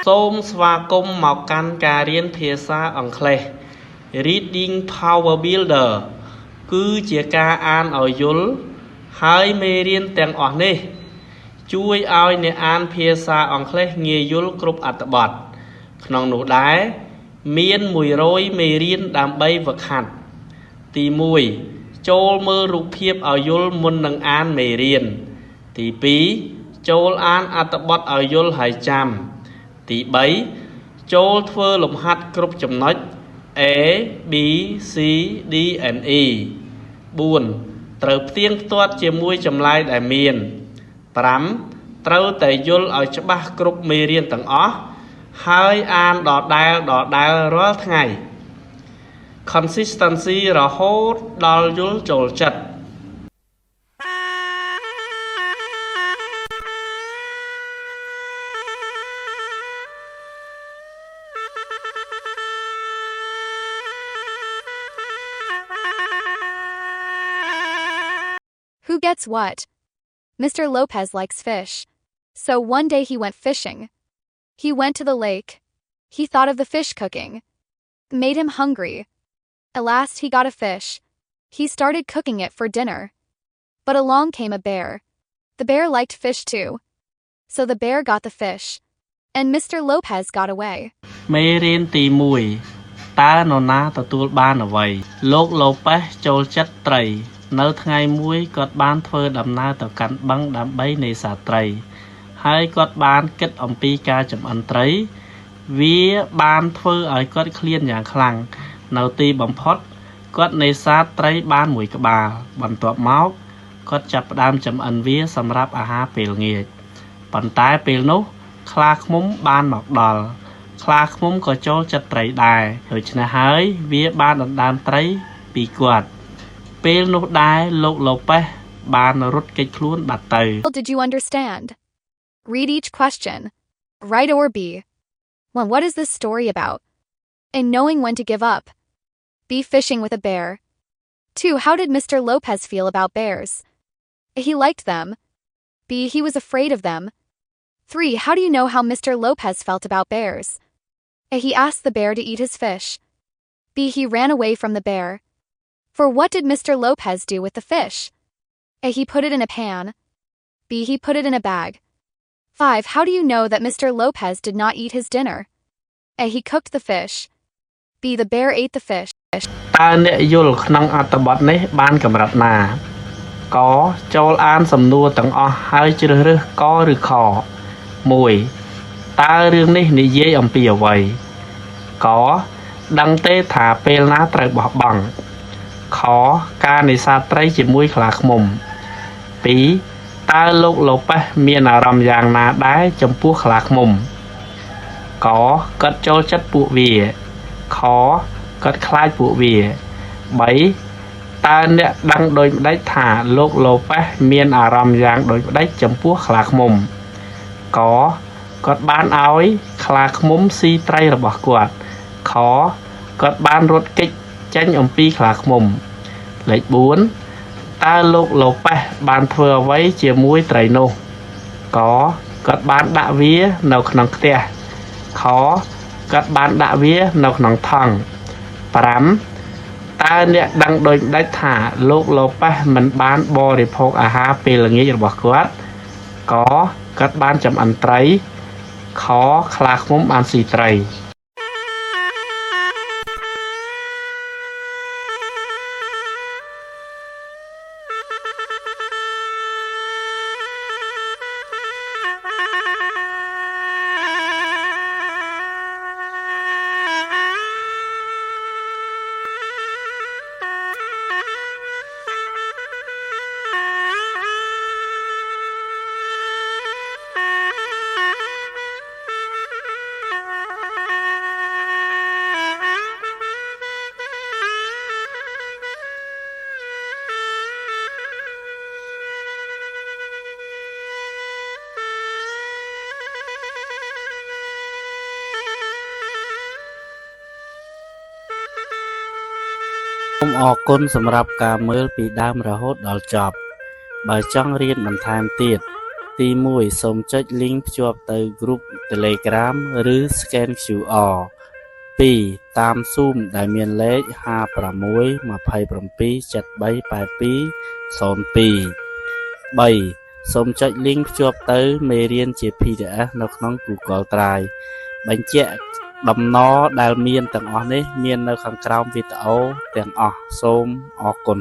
សូមស្វាគមន៍មកកាន់ការរៀនភាសាអង់គ្លេស Reading Power Builder គឺជាការអានឲ្យយល់ហើយមេរៀនទាំងអស់នេះជួយឲ្យអ្នកអានភាសាអង់គ្លេសងាយយល់គ្រប់អត្ថបទក្នុងនោះដែរមាន100មេរៀនដើម្បីហ្វឹកហាត់ទី1ចូលមើលរូបភាពឲ្យយល់មុននឹងអានមេរៀនទី2ចូលអានអត្ថបទឲ្យយល់ហើយចាំទី3ចូលធ្វើលំហាត់គ្រប់ចំណុច A B C D and E 4ត្រូវផ្ទៀងផ្ទាត់ជាមួយចម្លើយដែលមាន5ត្រូវតែយល់ឲ្យច្បាស់គ្រប់មេរៀនទាំងអស់ហើយអានដដែលរាល់ថ្ងៃ Consistency រហូតដល់យល់ចូលចិត្ត Who gets what? Mr. Lopez likes fish. So one day he went fishing. He went to the lake. He thought of the fish cooking. It made him hungry. At last he got a fish. He started cooking it for dinner. But along came a bear. The bear liked fish too. So the bear got the fish. And Mr. Lopez got away. មេរៀនទី1តើនរណាទទួលបានអ្វីលោកឡូប៉េសចូលចិត្តត្រីនៅថ្ងៃមួយគាត់បានធ្វើដំណើរទៅកាន់បឹងដើម្បីនេសាទត្រីហើយគាត់បានគិតអំពីការចម្អិនត្រីវាបានធ្វើឲ្យគាត់ឃ្លានយ៉ាងខ្លាំងនៅទីបំផុតគាត់នេសាទត្រីបានមួយក្បាលបន្ទាប់មកគាត់ចាប់ផ្ដើមចម្អិនវាសម្រាប់អាហារពេលងាយប៉ុន្តែពេលនោះខ្លាឃ្មុំបានមកដល់ខ្លាឃ្មុំក៏ចូលចិត្តត្រីដែរដូច្នេះហើយវាបានដណ្ដើមត្រីពីគាត់ពេលនោះដែរលោកឡូប៉េសបានរត់គេចខ្លួនបាត់ទៅ Did you understand? Read each question. Right or B. 1. What is this story about? And knowing when to give up. B. Fishing with a bear. 2. How did Mr. Lopez feel about bears? A. He liked them. B. He was afraid of them. 3. How do you know how Mr. Lopez felt about bears? A. He asked the bear to eat his fish. B. He ran away from the bear. For what did Mr. Lopez do with the fish? A. He put it in a pan. B. He put it in a bag. 5. How do you know that Mr. Lopez did not eat his dinner? A. He cooked the fish. B. The bear ate the fish. តើអ្នកយល់ក្នុងអត្ថបទនេះបានកម្រិតណាកចូលអានសំណួរទាំងអស់ហើយជ្រើសរើសកឬខ1តើរឿងនេះនិយាយអំពីអ្វីកដឹងទេថាពេលណាត្រូវបោះបង់ខការនេសាទត្រីជាមួយខ្លាឃ្មុំ2តើលោកឡូប៉េសមានអារម្មណ៍យ៉ាងណាដែរចំពោះខ្លាឃ្មុំកគាត់ចូលចិត្តពួកវាខគាត់ខ្លាចពួកវា3តើអ្នកដឹងដូចម្ដេចថាលោកឡូប៉េសមានអារម្មណ៍យ៉ាងដូចម្ដេចចំពោះខ្លាឃ្មុំកគាត់បានឲ្យខ្លាឃ្មុំស៊ីត្រីរបស់គាត់ខគាត់បានរត់គេចចេញអំពីខ្លាឃ្មុំលេខ4តើលោកឡូប៉េសបានធ្វើអ្វីជាមួយត្រីនោះកគាត់បានដាក់វានៅក្នុងផ្ទះខគាត់បានដាក់វានៅក្នុងថង់5តើអ្នកដឹងដូចម្ដេចថាលោកឡូប៉េសមិនបានបរិភោគអាហារពេលល្ងាចរបស់គាត់កគាត់បានចម្អិនត្រីខខ្លាឃ្មុំបានស៊ីត្រី សូមអរគុណសម្រាប់ការមើលពីដើមរហូតដល់ចប់បើចង់រៀនបន្ថែមទៀត ទី1សូមចុច link ភ្ជាប់ទៅ group Telegram ឬ scan QR 2តាម Zoom ដែលមានលេខ 56 27 73 82 02 3សូមចុច link ភ្ជាប់ទៅមេរៀនជា PDF នៅក្នុង Google Drive បញ្ជាក់ដំណរដែលមានទាំងអស់នេះមាននៅខាងក្រោមវីដេអូទាំងអស់សូមអរគុណ